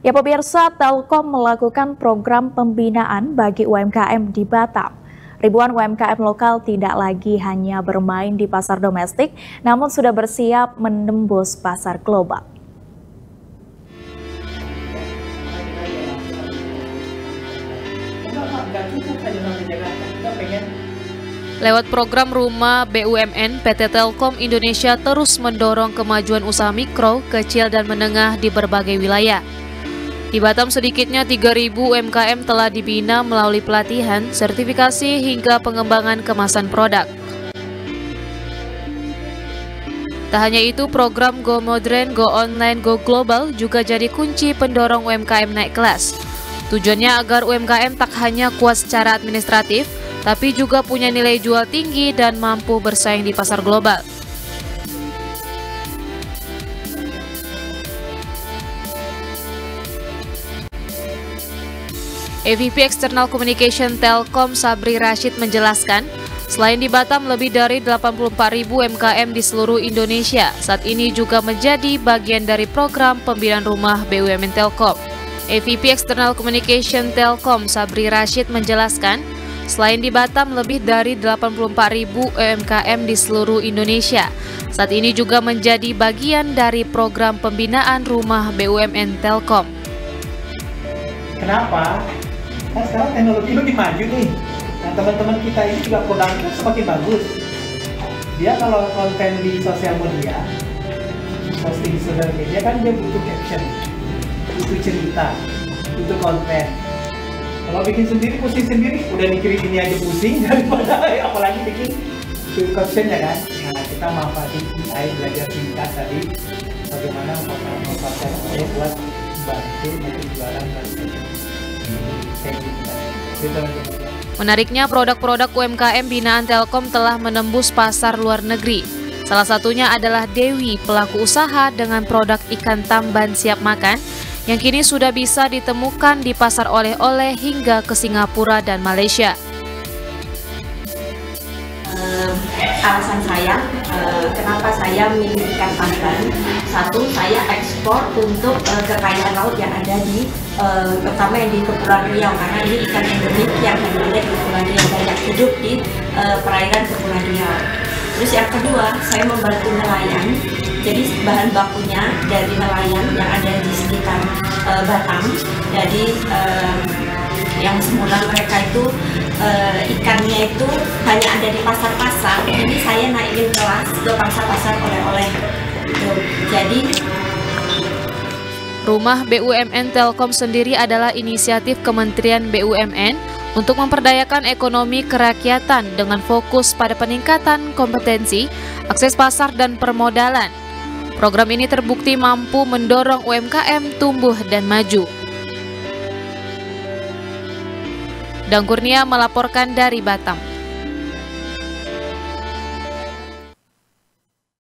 Ya pemirsa, Telkom melakukan program pembinaan bagi UMKM di Batam. Ribuan UMKM lokal tidak lagi hanya bermain di pasar domestik, namun sudah bersiap menembus pasar global. Lewat program Rumah BUMN, PT Telkom Indonesia terus mendorong kemajuan usaha mikro, kecil, dan menengah di berbagai wilayah. Di Batam sedikitnya 3.000 UMKM telah dibina melalui pelatihan, sertifikasi, hingga pengembangan kemasan produk. Tak hanya itu, program Go Modern, Go Online, Go Global juga jadi kunci pendorong UMKM naik kelas. Tujuannya agar UMKM tak hanya kuat secara administratif, tapi juga punya nilai jual tinggi dan mampu bersaing di pasar global. EVP External Communication Telkom Sabri Rashid menjelaskan, selain di Batam, lebih dari 84.000 UMKM di seluruh Indonesia saat ini juga menjadi bagian dari program pembinaan rumah BUMN Telkom. EVP External Communication Telkom Sabri Rashid menjelaskan, selain di Batam, lebih dari 84.000 UMKM di seluruh Indonesia saat ini juga menjadi bagian dari program pembinaan rumah BUMN Telkom. Kenapa? Kan sekarang teknologi lebih maju nih. Nah, teman-teman kita ini juga produknya semakin bagus. Dia kalau konten di sosial media, posting di sosial media kan dia butuh caption, butuh cerita, butuh konten. Kalau bikin sendiri, pusing sendiri, udah mikirin ini aja pusing daripada apalagi bikin captionnya kan. Nah, kita manfaatin AI, belajar singkat tadi, bagaimana memanfaatkan AI buat bantu untuk jualan dan Menariknya, produk-produk UMKM binaan Telkom telah menembus pasar luar negeri. Salah satunya adalah Dewi, pelaku usaha dengan produk ikan tamban siap makan, yang kini sudah bisa ditemukan di pasar oleh-oleh hingga ke Singapura dan Malaysia. Alasan saya, kenapa saya memilih ikan tamban. Satu, saya ekspor untuk kekayaan laut yang ada di, terutama yang di Kepulauan Riau, karena ini ikan endemik yang hanya ada di Kepulauan Riau, banyak hidup di perairan Kepulauan Riau. Terus yang kedua, saya membantu nelayan, jadi bahan bakunya dari nelayan yang ada di sekitar Batam. Jadi yang semula mereka itu ikannya itu hanya ada di pasar-pasar, ini saya naikin kelas ke pasar-pasar oleh-oleh. Jadi Rumah BUMN Telkom sendiri adalah inisiatif Kementerian BUMN untuk memperdayakan ekonomi kerakyatan dengan fokus pada peningkatan kompetensi, akses pasar, dan permodalan. Program ini terbukti mampu mendorong UMKM tumbuh dan maju. Dang Kurnia melaporkan dari Batam.